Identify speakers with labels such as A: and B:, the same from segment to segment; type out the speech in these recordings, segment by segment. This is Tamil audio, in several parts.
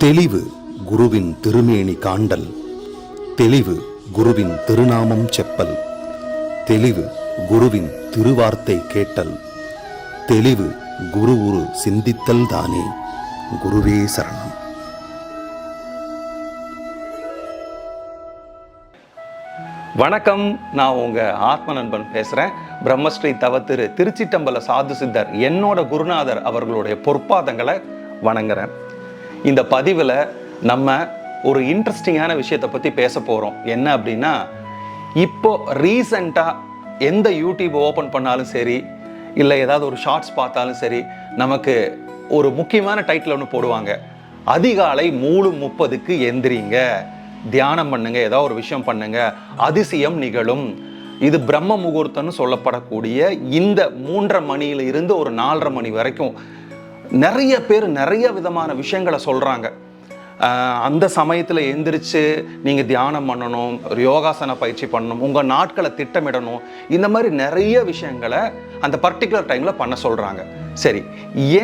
A: தெளிவு குருவின் திருமேனி காண்டல், தெளிவு குருவின் திருநாமம் செப்பல், தெளிவு குருவின் திருவார்த்தை கேட்டல், தெளிவு குரு உரு சிந்தித்தல் தானே. குருவே சரணம்.
B: வணக்கம், நான் உங்கள் ஆத்ம நண்பன் பேசுகிறேன். பிரம்மஸ்ரீ தவத்திரு திருச்சிட்டம்பல சாது சித்தர் என்னோட குருநாதர் அவர்களுடைய பொற்பாதங்களை வணங்குறேன். இந்த பதிவில் நம்ம ஒரு இன்ட்ரெஸ்டிங்கான விஷயத்தை பற்றி பேச போகிறோம். என்ன அப்படின்னா, இப்போ ரீசண்டாக எந்த யூடியூப் ஓப்பன் பண்ணாலும் சரி, இல்லை ஏதாவது ஒரு ஷார்ட்ஸ் பார்த்தாலும் சரி, நமக்கு ஒரு முக்கியமான டைட்டில் ஒன்று போடுவாங்க. அதிகாலை 3:30க்கு எந்திரிங்க, தியானம் பண்ணுங்க, ஏதாவது ஒரு விஷயம் பண்ணுங்க, அதிசயம் நிகழும். இது பிரம்ம முகூர்த்தம்னு சொல்லப்படக்கூடிய இந்த 3:30 மணியில இருந்து ஒரு 4:30 மணி வரைக்கும் நிறைய பேர் நிறைய விதமான விஷயங்களை சொல்றாங்க. அந்த சமயத்தில் எந்திரிச்சு நீங்கள் தியானம் பண்ணணும், ஒரு யோகாசன பயிற்சி பண்ணணும், உங்கள் நாட்களை திட்டமிடணும், இந்த மாதிரி நிறைய விஷயங்களை அந்த பர்டிகுலர் டைமில் பண்ண சொல்கிறாங்க. சரி,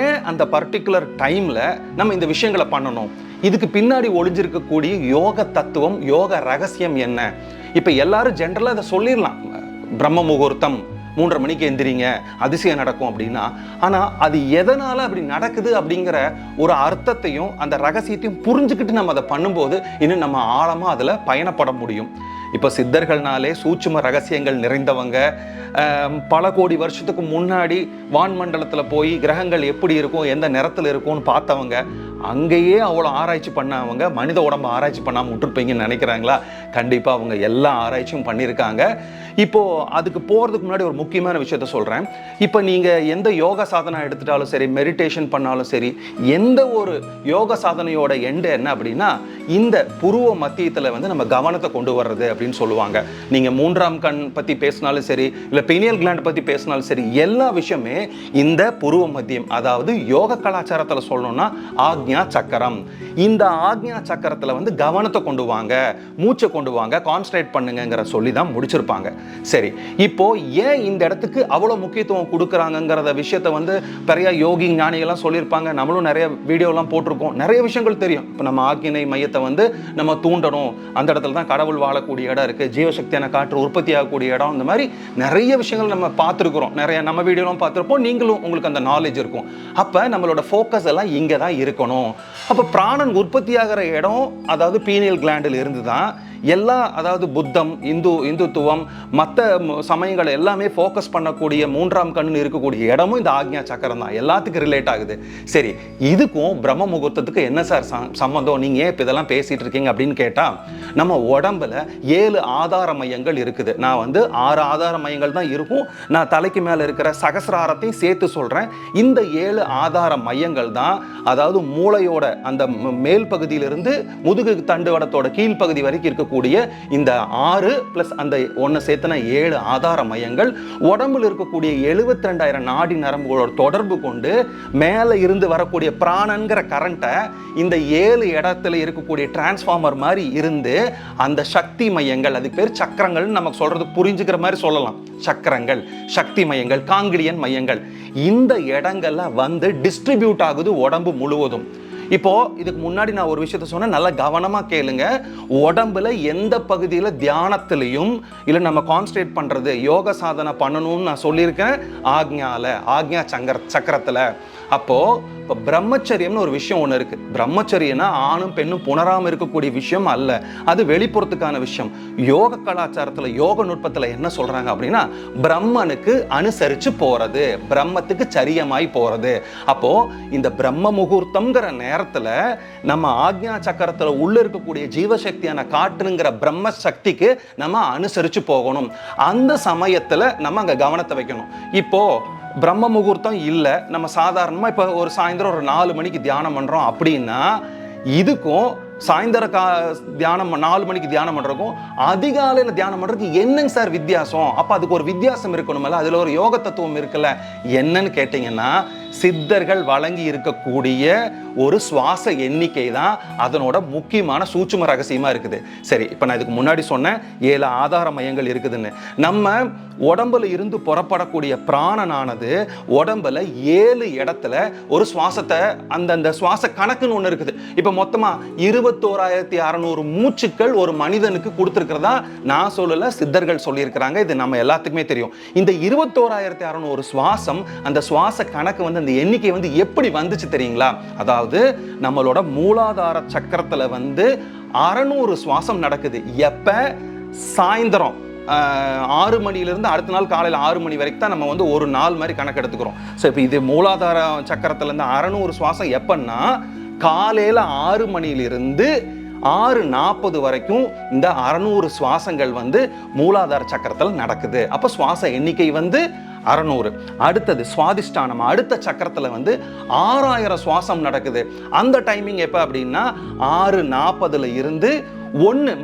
B: ஏன் அந்த பர்டிகுலர் டைமில் நம்ம இந்த விஷயங்களை பண்ணணும்? இதுக்கு பின்னாடி ஒளிஞ்சிருக்கக்கூடிய யோக தத்துவம், யோக ரகசியம் என்ன? இப்போ எல்லாரும் ஜென்ரலாக அதை சொல்லிடலாம், பிரம்ம முகூர்த்தம் 3:30 மணிக்கு எந்திரிங்க, அதிசயம் நடக்கும் அப்படின்னா. ஆனால் அது எதனால் அப்படி நடக்குது அப்படிங்கிற ஒரு அர்த்தத்தையும் அந்த ரகசியத்தையும் புரிஞ்சுக்கிட்டு நம்ம அதை பண்ணும்போது இன்னும் நம்ம ஆழமாக அதில் பயணப்பட முடியும். இப்போ சித்தர்கள்னாலே சூட்சும ரகசியங்கள் நிறைந்தவங்க, பல கோடி வருஷத்துக்கு முன்னாடி வான்மண்டலத்தில் போய் கிரகங்கள் எப்படி இருக்கும், எந்த நிறத்தில் இருக்கும்னு பார்த்தவங்க, அங்கேயே அவ்வளோ ஆராய்ச்சி பண்ணவங்க மனித உடம்பு ஆராய்ச்சி பண்ணாமல் விட்டுருப்பீங்கன்னு நினைக்கிறாங்களா? கண்டிப்பாக அவங்க எல்லா ஆராய்ச்சியும் பண்ணியிருக்காங்க. இப்போது அதுக்கு போகிறதுக்கு முன்னாடி ஒரு முக்கியமான விஷயத்த சொல்கிறேன். இப்போ நீங்கள் எந்த யோக சாதனை எடுத்துட்டாலும் சரி, மெடிடேஷன் பண்ணாலும் சரி, எந்த ஒரு யோக சாதனையோட எண்டு என்ன அப்படின்னா, இந்த புருவ மத்தியத்தில் வந்து நம்ம கவனத்தை கொண்டு வர்றது அப்படின்னு சொல்லுவாங்க. நீங்கள் 3ஆம் கண் பற்றி பேசினாலும் சரி, இல்லை பீனியல் கிளாண்ட் பற்றி பேசினாலும் சரி, எல்லா விஷயமே இந்த புருவ மத்தியம், அதாவது யோக கலாச்சாரத்தில் சொல்லணும்னா ஆக்ஞா சக்கரம். இந்த ஆக்ஞா சக்கரத்தில் வந்து கவனத்தை கொண்டு வாங்க, மூச்சை கொண்டு வாங்க, கான்சன்ட்ரேட் பண்ணுங்கிற சொல்லி தான் முடிச்சிருப்பாங்க. சரி, இப்போ ஏன் இந்த இடத்துக்கு அவ்வளோ முக்கியத்துவம் கொடுக்குறாங்கிறத விஷயத்தை வந்து பெரிய யோகி ஞானிகள்லாம் சொல்லியிருப்பாங்க. நம்மளும் நிறைய வீடியோலாம் போட்டிருக்கோம், நிறைய விஷயங்கள் தெரியும். இப்போ நம்ம ஆக்கினை மையத்தை வந்து நம்ம தூண்டணும், அந்த இடத்துல தான் கடவுள் வாழக்கூடிய இடம் இருக்குது, ஜீவசக்தியான காற்று உற்பத்தி ஆகக்கூடிய இடம், இந்த மாதிரி நிறைய விஷயங்கள் நம்ம பார்த்துருக்குறோம். நிறைய நம்ம வீடியோலாம் பார்த்துருப்போம், நீங்களும் உங்களுக்கு அந்த நாலேஜ் இருக்கும். அப்போ நம்மளோட ஃபோக்கஸ் எல்லாம் இங்கே தான் இருக்கணும். அப்போ பிராணன் உற்பத்தி ஆகிற இடம், அதாவது பீனியல் கிளாண்டில் இருந்து தான் எல்லா, அதாவது புத்தம், இந்துத்துவம், மற்ற சமயங்கள் எல்லாமே ஃபோக்கஸ் பண்ணக்கூடிய 3ஆம் கண்ணு இருக்கக்கூடிய இடமும் இந்த ஆக்ஞா சக்கரம் தான். எல்லாத்துக்கும் ரிலேட் ஆகுது. சரி, இதுக்கும் பிரம்ம முகூர்த்தத்துக்கு என்ன சார் சம்மந்தம்? நீங்கள் ஏன் இப்போ இதெல்லாம் பேசிகிட்டு இருக்கீங்க அப்படின்னு கேட்டால், நம்ம உடம்புல 7 ஆதார மையங்கள் இருக்குது. நான் வந்து 6 ஆதார மையங்கள் தான் இருக்கும். நான் தலைக்கு மேலே இருக்கிற சகசிராரத்தையும் சேர்த்து சொல்கிறேன். இந்த 7 ஆதார மையங்கள் தான், அதாவது மூளையோட அந்த மேல் பகுதியிலிருந்து முதுகு தண்டுவடத்தோட கீழ்ப்பகுதி வரைக்கும் இருக்க கூடிய இந்த 6 பிளஸ் அந்த 1 சேர்த்தன 7 ஆதார மையங்கள் உடம்பில் இருக்கக்கூடிய 72,000 நாடி நரம்புகளோட தொடர்பு கொண்டு மேலே இருந்து வரக்கூடிய பிராணன்கிற கரண்ட்டை இந்த 7 இடத்துல இருக்கக்கூடிய டிரான்ஸ்ஃபார்மர் மாதிரி இருந்து அந்த சக்தி மையங்கள், அதுக்கு பேர் சக்கரங்கள், நமக்கு சொல்றது புரிஞ்சுக்கிற மாதிரி சொல்லலாம். சக்கரங்கள், சக்தி மையங்கள், காங்கிடியன் மையங்கள், இந்த இடங்கள்ல வந்து டிஸ்ட்ரிபியூட் ஆகுது உடம்பு முழுவதும். இப்போ இதுக்கு முன்னாடி நான் ஒரு விஷயத்த சொன்னேன், நல்லா கவனமா கேளுங்க. உடம்புல எந்த பகுதியில் தியானத்திலையும் இல்லை நம்ம கான்சன்ட்ரேட் பண்றது, யோக சாதனை பண்ணணும்னு நான் சொல்லியிருக்கேன், ஆக்ஞா சக்கரத்தில். அப்போ இப்போ பிரம்மச்சரியம்னு ஒரு விஷயம் ஒன்று இருக்கு. பிரம்மச்சரியனா ஆணும் பெண்ணும் புணராமல் இருக்கக்கூடிய விஷயம் அல்ல, அது வெளிப்புறத்துக்கான விஷயம். யோக கலாச்சாரத்தில், யோக நுட்பத்தில் என்ன சொல்றாங்க அப்படின்னா, பிரம்மனுக்கு அனுசரிச்சு போறது, பிரம்மத்துக்கு சரியமாய் போறது. அப்போ இந்த பிரம்ம முகூர்த்தம்ங்கிற நேரத்தில் நம்ம ஆக்ஞா சக்கரத்தில் உள்ள இருக்கக்கூடிய ஜீவசக்தியான காற்றுங்கிற பிரம்ம சக்திக்கு நம்ம அனுசரிச்சு போகணும். அந்த சமயத்தில் நம்ம அங்கே கவனத்தை வைக்கணும். இப்போ பிரம்ம முகூர்த்தம் இல்லை, நம்ம சாதாரணமாக இப்போ ஒரு சாயந்தரம் ஒரு 4 மணிக்கு தியானம் பண்ணுறோம் அப்படின்னா, இதுக்கும் சாயந்தர தியானம் 4 மணிக்கு தியானம் பண்ணுறதுக்கும் அதிகாலையில் தியானம் பண்ணுறதுக்கு என்னங்க சார் வித்தியாசம்? அப்போ அதுக்கு ஒரு வித்தியாசம் இருக்கணும்ல, அதில் ஒரு யோக தத்துவம் இருக்குல்ல. என்னன்னு கேட்டிங்கன்னா, சித்தர்கள் வழங்கி இருக்கக்கூடிய ஒரு சுவாச எண்ணிக்கை தான் அதனோட முக்கியமான சூட்சும ரகசியமா இருக்குது. சரி, இப்போ நான் இதுக்கு முன்னாடி சொன்னேன் 7 ஆதார மையங்கள் இருக்குதுன்னு. நம்ம உடம்புல இருந்து புறப்படக்கூடிய பிராணனானது உடம்புல 7 இடத்துல ஒரு சுவாசத்தை அந்த சுவாச கணக்குன்னு ஒன்று இருக்குது. இப்போ மொத்தமா 21,600 மூச்சுக்கள் ஒரு மனிதனுக்கு கொடுத்துருக்கிறதா நான் சொல்லல, சித்தர்கள் சொல்லியிருக்கிறாங்க. இது நம்ம எல்லாத்துக்குமே தெரியும். இந்த 21,600 சுவாசம், அந்த சுவாச கணக்கு வந்து அந்த எண்ணிக்கை வந்து எப்படி வந்துச்சு தெரியுங்களா? அதாவது நம்மளோட மூலாதார சக்கரத்துல வந்து 600 சுவாசம் நடக்குது. எப்ப? சாயந்தரம் 6 மணிலிருந்து அடுத்த நாள் காலையில் 6 மணி வரைக்கும் தான் நம்ம வந்து ஒரு நாள் மாதிரி கணக்கு எடுத்துக்கிறோம். ஸோ இப்போ இது மூலாதார சக்கரத்துலேருந்து 600 சுவாசம் எப்பன்னா காலையில் 6 மணிலிருந்து 6:40 வரைக்கும் இந்த 600 சுவாசங்கள் வந்து மூலாதார சக்கரத்தில் நடக்குது. அப்போ சுவாச எண்ணிக்கை வந்து 600. அடுத்தது சுவாதிஷ்டானம், அடுத்த சக்கரத்தில் வந்து 6000 சுவாசம் நடக்குது. அந்த டைமிங் எப்போ அப்படின்னா 6:40 இருந்து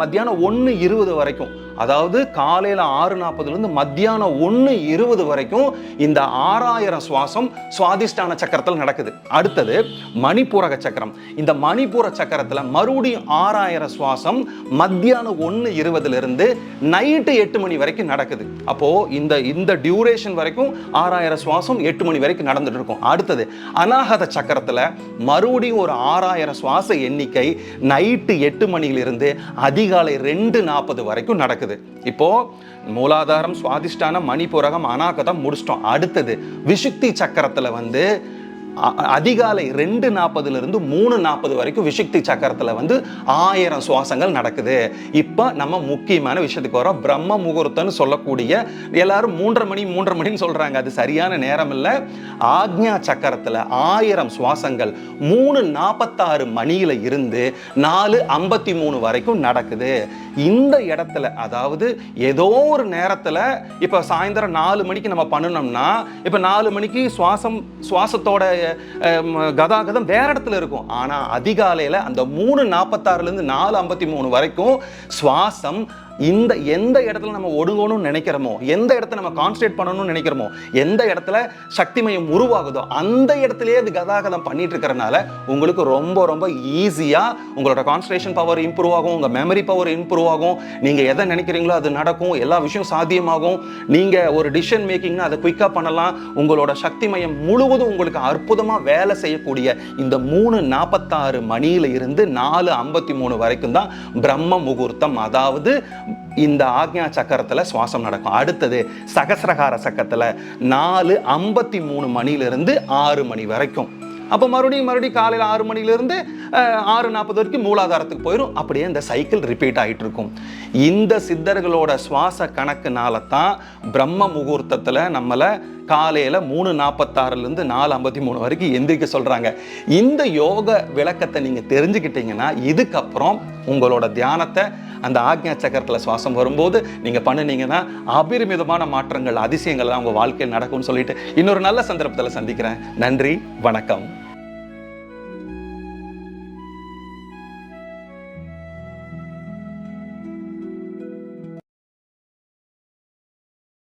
B: மத்தியானம் 1:20 வரைக்கும். அதாவது காலையில் 6:40 மத்தியானம் 1:20 வரைக்கும் இந்த 6000 சுவாசம் சுவாதிஷ்டான சக்கரத்தில் நடக்குது. அடுத்தது மணிப்பூரக சக்கரம். இந்த மணிப்பூர சக்கரத்தில் மறுபடியும் 6000 சுவாசம் மத்தியானம் 1:20 நைட்டு 8 மணி வரைக்கும் நடக்குது. அப்போ இந்த டியூரேஷன் வரைக்கும் 6000 சுவாசம் 8 மணி வரைக்கும் நடந்துட்டு இருக்கும். அடுத்தது அநாகத சக்கரத்தில் மறுபடியும் ஒரு 6000 சுவாச எண்ணிக்கை நைட்டு 8 மணியிலிருந்து அதிகாலை 2:40 வரைக்கும் நடக்குது. இப்போ மூலாதாரம், சுவாதிஷ்டானம், மணிபூரகம், அநாகதம் முடிச்சிட்டோம். அடுத்தது விசுக்தி சக்கரத்துல வந்து அதிகாலை 2:40 3:40 வரைக்கும் விசுக்தி சக்கரத்துல வந்து 1000 சுவாசங்கள் நடக்குது. இப்போ நம்ம முக்கியமான விஷயத்துக்கு வரோம். பிரம்ம முகூர்த்தம்னு சொல்லக்கூடிய, எல்லாரும் 3:30 மணின்னு சொல்றாங்க, அது சரியான நேரம் இல்லை. ஆக்ஞா சக்கரத்துல 1000 சுவாசங்கள் 3:46 மணியில இருந்து 4:53 வரைக்கும் நடக்குது. இந்த இடத்துல, அதாவது ஏதோ ஒரு நேரத்துல, இப்ப சாயந்தரம் 4 மணிக்கு நம்ம பண்ணணும்னா, இப்ப 4 மணிக்கு சுவாசத்தோட கதாகதம் வேற இடத்துல இருக்கும். ஆனா அதிகாலையில அந்த 3:46 4:53 வரைக்கும் சுவாசம் எந்த இடத்துல நம்ம ஒடுங்கணும்னு நினைக்கிறோமோ, எந்த இடத்துல நம்ம கான்சன்ட்ரேட் பண்ணணும்னு நினைக்கிறோமோ, எந்த இடத்துல சக்தி மையம் உருவாகுதோ அந்த இடத்துலயே அது கதாகதம் பண்ணிட்டு இருக்கிறனால உங்களுக்கு ரொம்ப ரொம்ப ஈஸியா உங்களோட கான்சன்ட்ரேஷன் பவர் இம்ப்ரூவ் ஆகும், உங்க மெமரி பவர் இம்ப்ரூவ் ஆகும், நீங்க எதை நினைக்கிறீங்களோ அது நடக்கும், எல்லா விஷயம் சாத்தியமாகும். நீங்க ஒரு டிசிஷன் மேக்கிங்னா அதை குயிக்கா பண்ணலாம். உங்களோட சக்தி மையம் முழுவதும் உங்களுக்கு அற்புதமா வேலை செய்யக்கூடிய இந்த 3:46 மணியில இருந்து 4:53 வரைக்கும் தான் பிரம்ம முகூர்த்தம். அதாவது இந்த ஆக்ஞா சக்கரத்துல சுவாசம் நடக்கும். அடுத்தது சகசிரகார சக்கரத்துல 4:53 மணியிலிருந்து 6 மணி வரைக்கும். அப்போ மறுபடியும் காலையில் 6 மணிலிருந்து 6:40 வரைக்கும் மூலாதாரத்துக்கு போயிடும். அப்படியே இந்த சைக்கிள் ரிப்பீட் ஆகிட்டு இருக்கும். இந்த சித்தர்களோட சுவாச கணக்குனால தான் பிரம்ம முகூர்த்தத்தில் நம்மளை காலையில் 3:46 4:53 வரைக்கும் எந்திரிக்க சொல்கிறாங்க. இந்த யோக விளக்கத்தை நீங்கள் தெரிஞ்சுக்கிட்டீங்கன்னா இதுக்கப்புறம் உங்களோட தியானத்தை அந்த ஆக்ஞா சக்கரத்தில் சுவாசம் வரும்போது நீங்கள் பண்ணினீங்கன்னா அபரிமிதமான மாற்றங்கள், அதிசயங்கள்லாம் உங்கள் வாழ்க்கையில் நடக்கும்னு சொல்லிட்டு இன்னொரு நல்ல சந்தர்ப்பத்தில் சந்திக்கிறேன். நன்றி, வணக்கம்.